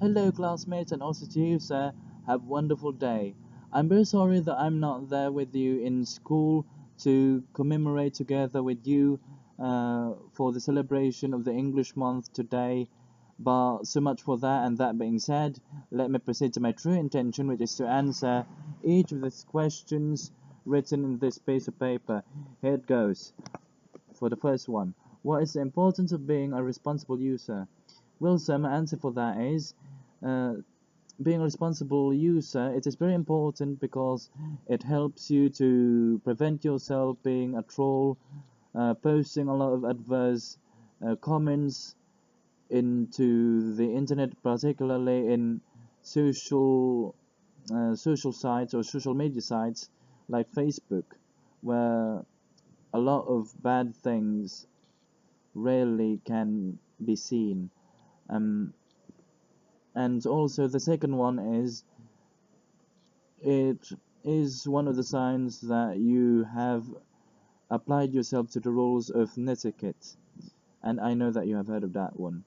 Hello, classmates, and also to you, sir. Have a wonderful day. I'm very sorry that I'm not there with you in school to commemorate together with you for the celebration of the English month today. But so much for that, and that being said, let me proceed to my true intention, which is to answer each of these questions written in this piece of paper. Here it goes. For the first one, what is the importance of being a responsible user? Well, sir, my answer for that is uh, being a responsible user, it is very important because it helps you to prevent yourself being a troll, posting a lot of adverse comments into the internet, particularly in social social sites or social media sites like Facebook, where a lot of bad things rarely can be seen. Um, and also the second one is it is one of the signs that you have applied yourself to the rules of netiquette. And I know that you have heard of that one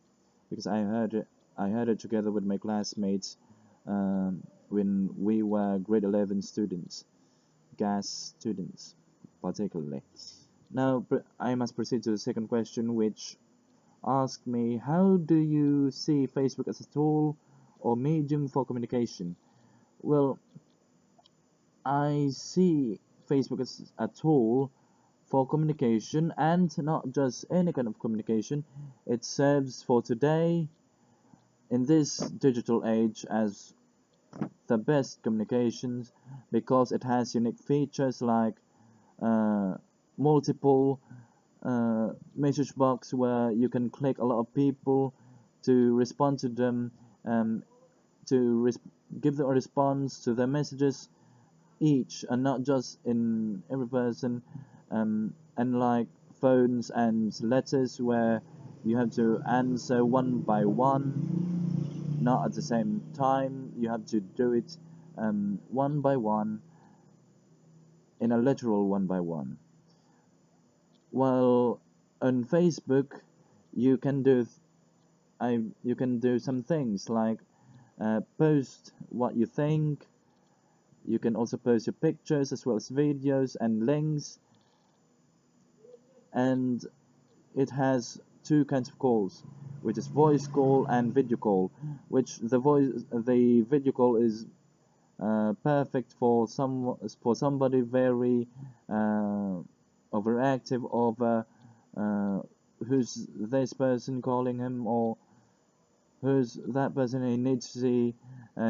because I heard it together with my classmates when we were grade 11 students, gas students, particularly. Now I must proceed to the second question, which asked me, how do you see Facebook as a tool or medium for communication? Well, I see Facebook as a tool for communication, and not just any kind of communication. It serves for today in this digital age as the best communications because it has unique features like uh, multiple message box where you can click a lot of people to respond to them, um, to give them a response to their messages each, and not just in every person, unlike phones and letters where you have to answer one by one, not at the same time. You have to do it one by one, in a literal one by one. While on Facebook, you can do you can do some things like post what you think. You can also post your pictures as well as videos and links, and it has two kinds of calls, which is voice call and video call. Which the video call is perfect for somebody very overactive over who's this person calling him, or who's that person. He needs to see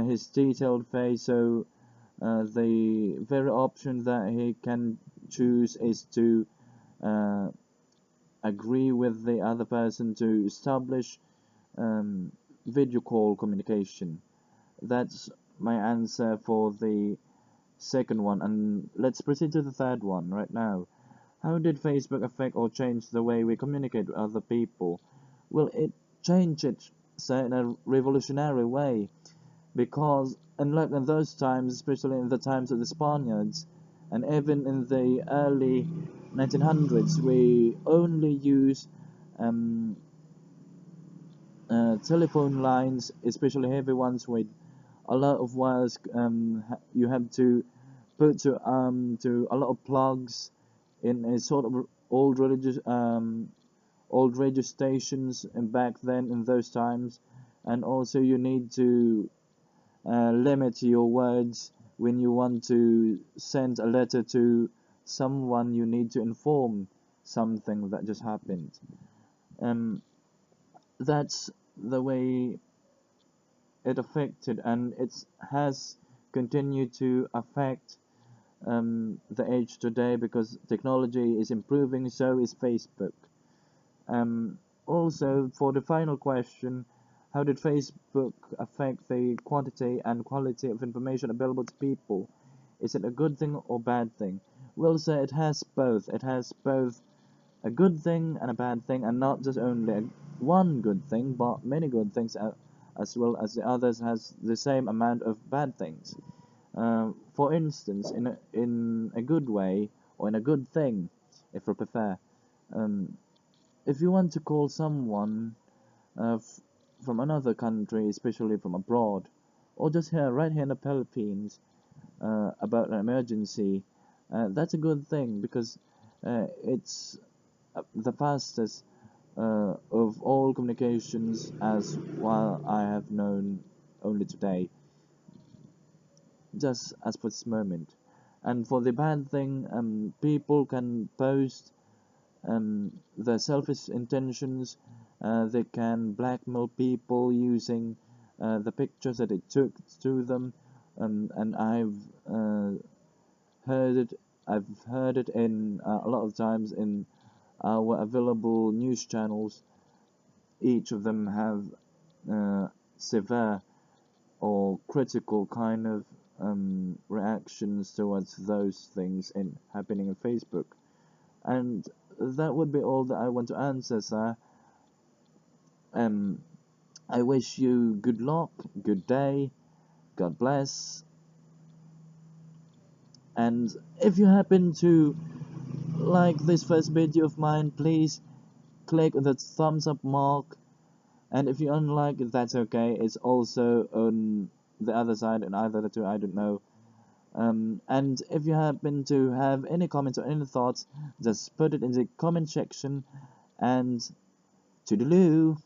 his detailed face, so the very option that he can choose is to uh, agree with the other person to establish um, video call communication. That's my answer for the second one, and let's proceed to the third one right now. How did Facebook affect or change the way we communicate with other people? Well, it changed it, say, in a revolutionary way, because unlike in those times, especially in the times of the Spaniards, and even in the early 1900s, we only use um, telephone lines, especially heavy ones with a lot of wires. You have to put to a lot of plugs in a sort of old radio stations, and back then in those times, and also you need to limit your words when you want to send a letter to someone you need to inform something that just happened. Um, that's the way it affected, and it has continued to affect the age today because technology is improving, so is Facebook. Also, for the final question, how did Facebook affect the quantity and quality of information available to people? Is it a good thing or bad thing? Well, sir, it has both. It has both a good thing and a bad thing, and not just only one good thing, but many good things, as well as the others has the same amount of bad things. For instance, in a good way, or in a good thing, if you prefer, um, if you want to call someone uh, f- from another country, especially from abroad, or just here, right here in the Philippines, about an emergency, that's a good thing because it's the fastest of all communications as while I have known only today, just as for this moment. And for the bad thing, people can post their selfish intentions. They can blackmail people using the pictures that it took to them, and heard it. I've heard it in a lot of times in our available news channels. Each of them have severe or critical kind of reactions towards those things in happening in Facebook. And that would be all that I want to answer, sir. Um, I wish you good luck, good day, God bless. And if you happen to like this first video of mine, please click the thumbs up mark. And if you unlike it, that's okay. It's also on the other side, and either the two, I don't know. And if you happen to have any comments or any thoughts, just put it in the comment section. And toodaloo.